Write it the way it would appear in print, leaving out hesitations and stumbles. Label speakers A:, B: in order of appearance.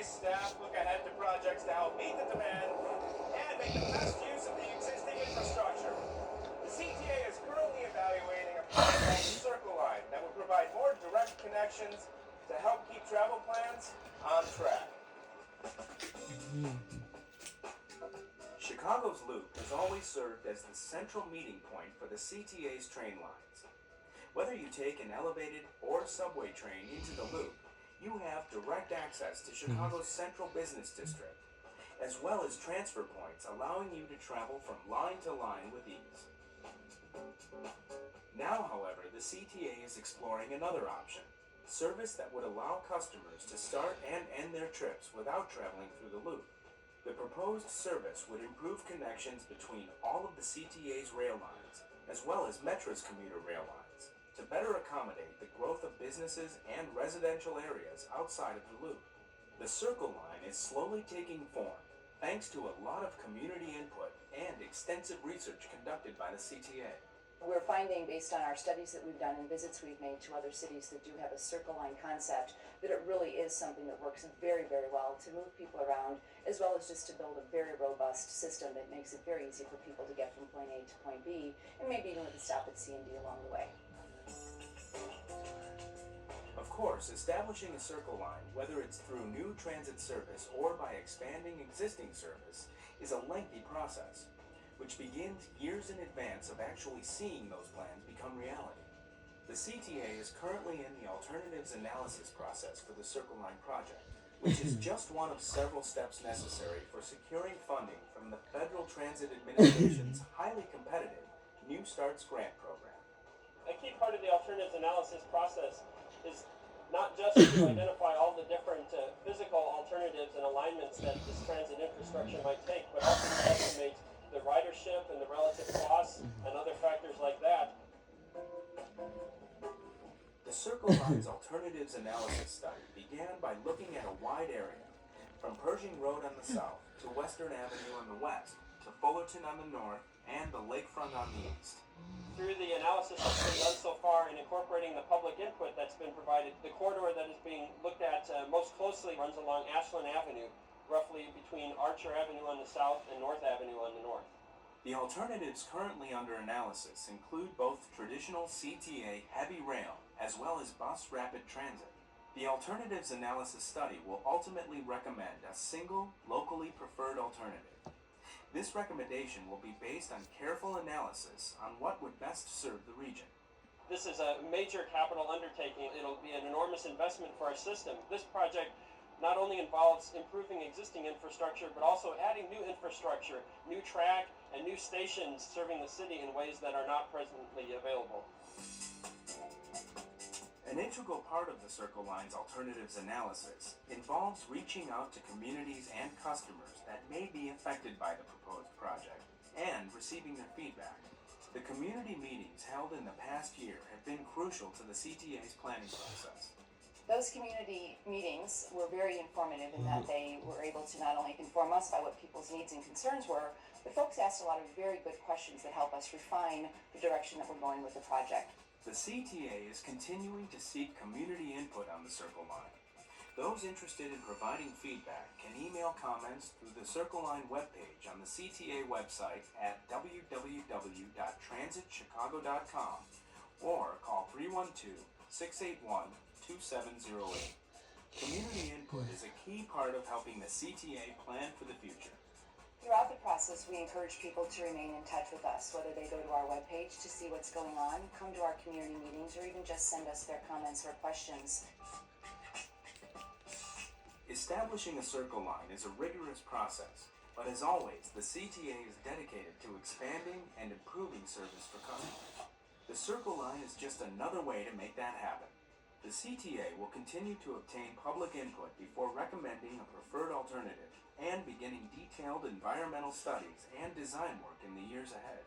A: CTA staff look ahead to projects to help meet the demand and make the best use of the existing infrastructure. The CTA is currently evaluating a project called the Circle Line that will provide more direct connections to help keep travel plans on track. Chicago's Loop has always served as the central meeting point for the CTA's train lines. Whether you take an elevated or subway train into the Loop, you have direct access to Chicago's central business district, as well as transfer points allowing you to travel from line to line with ease. Now, however, the CTA is exploring another option, service that would allow customers to start and end their trips without traveling through the Loop. The proposed service would improve connections between all of the CTA's rail lines, as well as Metra's commuter rail lines, to better accommodate the growth of businesses and residential areas outside of the Loop. The Circle Line is slowly taking form, thanks to a lot of community input and extensive research conducted by the CTA.
B: We're finding, based on our studies that we've done and visits we've made to other cities that do have a Circle Line concept, that it really is something that works very, very well to move people around, as well as just to build a very robust system that makes it very easy for people to get from point A to point B, and maybe even with a stop at C and D along the way.
A: Of course, establishing a Circle Line, whether it's through new transit service or by expanding existing service, is a lengthy process, which begins years in advance of actually seeing those plans become reality. The CTA is currently in the alternatives analysis process for the Circle Line project, which is just one of several steps necessary for securing funding from the Federal Transit Administration's highly competitive New Starts Grant Program.
C: A key part of the alternatives analysis process is not just to identify all the different physical alternatives and alignments that this transit infrastructure might take, but also to estimate the ridership and the relative costs and other factors like that.
A: The Circle Line's alternatives analysis study began by looking at a wide area, from Pershing Road on the south to Western Avenue on the west, to Fullerton on the north, and the lakefront on the east.
C: Through the analysis that's been done so far and incorporating the public input that's been provided, the corridor that is being looked at most closely runs along Ashland Avenue, roughly between Archer Avenue on the south and North Avenue on the north.
A: The alternatives currently under analysis include both traditional CTA heavy rail as well as bus rapid transit. The alternatives analysis study will ultimately recommend a single, locally preferred alternative. This recommendation will be based on careful analysis on what would best serve the region.
C: This is a major capital undertaking. It'll be an enormous investment for our system. This project not only involves improving existing infrastructure, but also adding new infrastructure, new track, and new stations serving the city in ways that are not presently available.
A: An integral part of the Circle Line's alternatives analysis involves reaching out to communities and customers that may be affected by the proposed project and receiving their feedback. The community meetings held in the past year have been crucial to the CTA's planning process.
B: Those community meetings were very informative in that they were able to not only inform us by what people's needs and concerns were, but folks asked a lot of very good questions that help us refine the direction that we're going with the project.
A: The CTA is continuing to seek community input on the Circle Line. Those interested in providing feedback can email comments through the Circle Line webpage on the CTA website at www.transitchicago.com or call 312-681-2708. Community input is a key part of helping the CTA plan for the future.
B: Throughout the process, we encourage people to remain in touch with us, whether they go to our webpage to see what's going on, come to our community meetings, or even just send us their comments or questions.
A: Establishing a Circle Line is a rigorous process, but as always, the CTA is dedicated to expanding and improving service for customers. The Circle Line is just another way to make that happen. The CTA will continue to obtain public input before recommending a preferred alternative and beginning detailed environmental studies and design work in the years ahead.